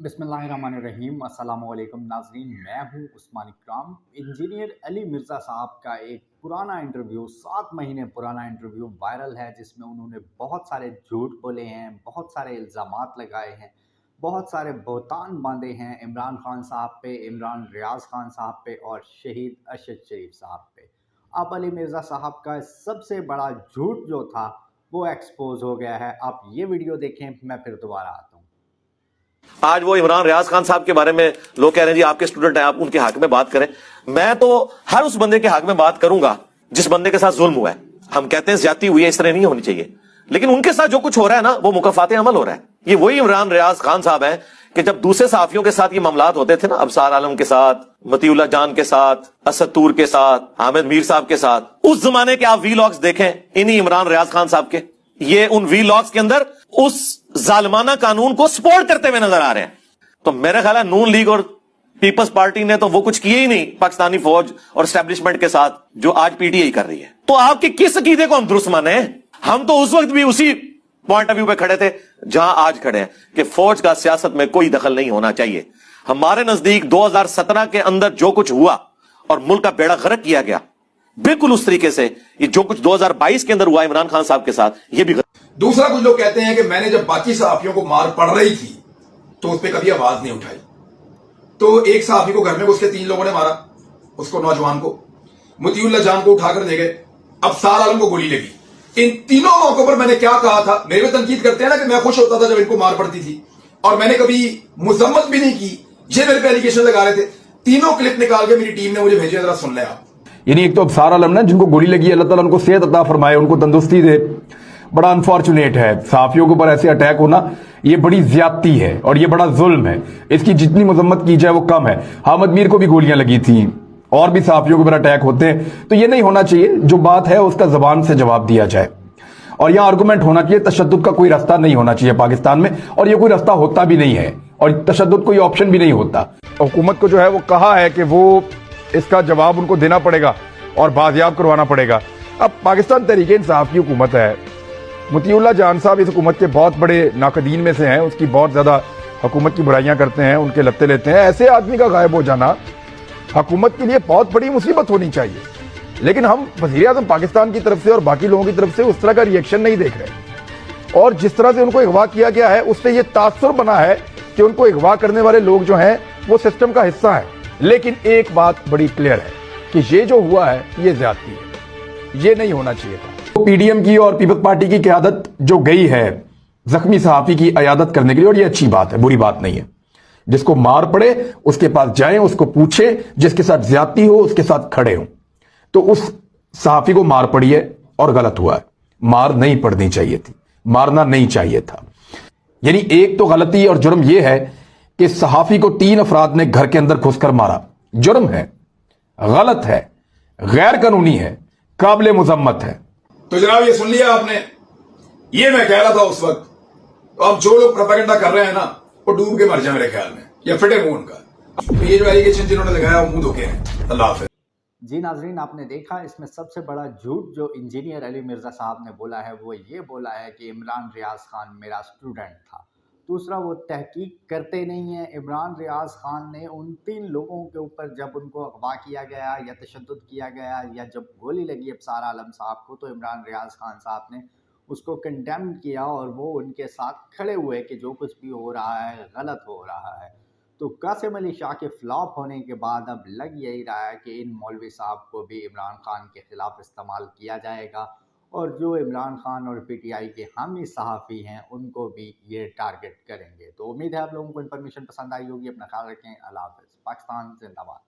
बिस्मिल्लाहिर्रहमानिर्रहीम। अस्सलाम वालेकुम नाज़रीन, मैं हूं उस्मान इकराम। इंजीनियर अली मिर्ज़ा साहब का एक पुराना इंटरव्यू, 7 महीने पुराना इंटरव्यू वायरल है, जिसमें उन्होंने बहुत सारे झूठ बोले हैं, बहुत सारे इल्ज़ामात लगाए हैं, बहुत सारे बहतान बांधे हैं इमरान खान साहब पे, इमरान रियाज खान साहब पे और शहीद अरशद शरीफ साहब पे। अब अली मिर्ज़ा साहब का सबसे बड़ा झूठ जो था वो एक्सपोज हो गया है। आप ये वीडियो देखें, मैं फिर दोबारा आता हूँ। आज वो इमरान रियाज खान साहब के बारे में लोग कह रहे हैं जी आपके स्टूडेंट हैं, आप उनके हक में बात करें। मैं तो हर उस बंदे के हक में बात करूंगा जिस बंदे के साथ जुल्म हुआ है। हम कहते हैं ज्यादती हुई है, इस तरह नहीं होनी चाहिए, लेकिन उनके साथ जो कुछ हो रहा है ना, वो मुकफ़ाते अमल हो रहा है। ये वही इमरान रियाज खान साहब हैं कि जब दूसरे सहाफियों के साथ ये मामलात होते थे ना, अबसार आलम के साथ, मतीउल्लाह जान के साथ, असद तूर के साथ, हामिद मीर साहब के साथ, उस जमाने के आप वीलॉग्स देखें इन्हीं इमरान रियाज खान साहब के। ये उन वीलॉग्स के अंदर उस जालिमाना कानून को सपोर्ट करते हुए नजर आ रहे हैं। तो मेरा ख्याल है नून लीग और पीपल्स पार्टी ने तो वो कुछ किए ही नहीं पाकिस्तानी फौज और एस्टेब्लिशमेंट के साथ जो आज पीटीआई कर रही है। तो आपके किस अकीदे को हम दुरुस्त माने? हम तो उस वक्त भी उसी पॉइंट ऑफ व्यू पे खड़े थे जहां आज खड़े हैं कि फौज का सियासत में कोई दखल नहीं होना चाहिए। हमारे नजदीक 2017 के अंदर जो कुछ हुआ और मुल्क का बेड़ा गर्क किया गया, बिल्कुल उस तरीके से ये जो कुछ 2022 के अंदर हुआ इमरान खान साहब के साथ, ये भी दूसरा कुछ लोग कहते हैं कि मैंने जब बाकी सहाफियों को मार पड़ रही थी तो उस पर कभी आवाज नहीं उठाई। तो एक सहाफी को घर में घुस के 3 लोगों ने मारा, उसको नौजवान को, मतीउल्लाह जान को उठाकर ले गए, अबसार आलम को गोली लगी। इन तीनों मौकों पर मैंने क्या कहा था? मेरे पे तनकीद करते हैं ना कि मैं खुश होता था जब इनको मार पड़ती थी, और मैंने कभी मुजम्मत भी नहीं की। ये मेरे पे एलिगेशन लगा रहे थे। तीनों क्लिप निकाल के मेरी टीम ने मुझे भेजे, जरा सुन लें आप। यानी एक तो अबसार आलम ना, जिनको गोली लगी, अल्लाह ताला उनको सेहत अता फरमाए, उनको तंदुरुस्ती दे। बड़ा अनफॉर्चुनेट है, सहाफियों के ऊपर ऐसे अटैक होना ये बड़ी ज्यादती है और ये बड़ा जुल्म है। इसकी जितनी मजम्मत की जाए वो कम है। हामिद मीर को भी गोलियां लगी थी और भी सहाफियों के ऊपर अटैक होते हैं, तो ये नहीं होना चाहिए। जो बात है उसका जबान से जवाब दिया जाए और यह आर्गूमेंट होना चाहिए। तशद्दुद का कोई रास्ता नहीं होना चाहिए पाकिस्तान में, और ये कोई रास्ता होता भी नहीं है, और तशद्दुद कोई ऑप्शन भी नहीं होता। हुकूमत को जो है वो कहा है कि वो इसका जवाब उनको देना पड़ेगा और बाजियाब करवाना पड़ेगा। अब पाकिस्तान तहरीक इंसाफ की हुकूमत है, मतीउल्लाह जान साहब इस हुकूमत के बहुत बड़े नाकदीन में से हैं, उसकी बहुत ज्यादा हुकूमत की बुराइयां करते हैं, उनके लत्ते लेते हैं। ऐसे आदमी का गायब हो जाना हुकूमत के लिए बहुत बड़ी मुसीबत होनी चाहिए, लेकिन हम वज़ीर आज़म पाकिस्तान की तरफ से और बाकी लोगों की तरफ से उस तरह का रिएक्शन नहीं देख रहे। और जिस तरह से उनको अगवा किया गया है उससे ये तासुर बना है कि उनको अगवा करने वाले लोग जो हैं वो सिस्टम का हिस्सा है। लेकिन एक बात बड़ी क्लियर है कि ये जो हुआ है ये ज्यादती है, ये नहीं होना चाहिए था। पीडीएम की और पीपल्स पार्टी की क़यादत जो गई है जख्मी सहाफी की अयादत करने के लिए, और ये अच्छी बात है, बुरी बात नहीं है। जिसको मार पड़े उसके पास जाएं, उसको पूछें, जिसके साथ ज्यादती हो उसके साथ खड़े हों। तो उस सहाफी को मार पड़ी है और गलत हुआ है, मार नहीं पड़नी चाहिए थी, मारना नहीं चाहिए था। यानी एक तो गलती और जुर्म यह है कि सहाफी को 3 अफराद ने घर के अंदर घुसकर मारा, जुर्म है, गलत है, गैर कानूनी है, काबिल मुजम्मत है। तो जनाब ये सुन लिया आपने, ये मैं कह रहा था उस वक्त। तो अब जो लोग प्रोपेगेंडा कर रहे हैं ना, वो डूब के मर जाए मेरे ख्याल में, या फिटे मुंह उनका। तो ये जो एलिगेशन जिन्होंने लगाया वो मुंह धोखे हैं। अल्लाह हाफिज़। जी नाजरीन, आपने देखा इसमें सबसे बड़ा झूठ जो इंजीनियर अली मिर्ज़ा साहब ने बोला है वो ये बोला है कि इमरान रियाज खान मेरा स्टूडेंट था। दूसरा, वो तहकीक करते नहीं हैं। इमरान रियाज खान ने उन 3 लोगों के ऊपर जब उनको अगवा किया गया या तशद्दुद किया गया या जब गोली लगी अबसार आलम साहब को, तो इमरान रियाज खान साहब ने उसको कंडेम किया और वो उनके साथ खड़े हुए कि जो कुछ भी हो रहा है गलत हो रहा है। तो कासिम अली शाह के फ्लॉप होने के बाद अब लग यही रहा है कि इन मौलवी साहब को भी इमरान खान के खिलाफ इस्तेमाल किया जाएगा, और जो इमरान खान और पीटीआई के हामी सहाफ़ी हैं उनको भी ये टारगेट करेंगे। तो उम्मीद है आप लोगों को इन्फॉर्मेशन पसंद आई होगी। अपना ख्याल रखें। अल्लाह हाफ़िज़। पाकिस्तान जिंदाबाद।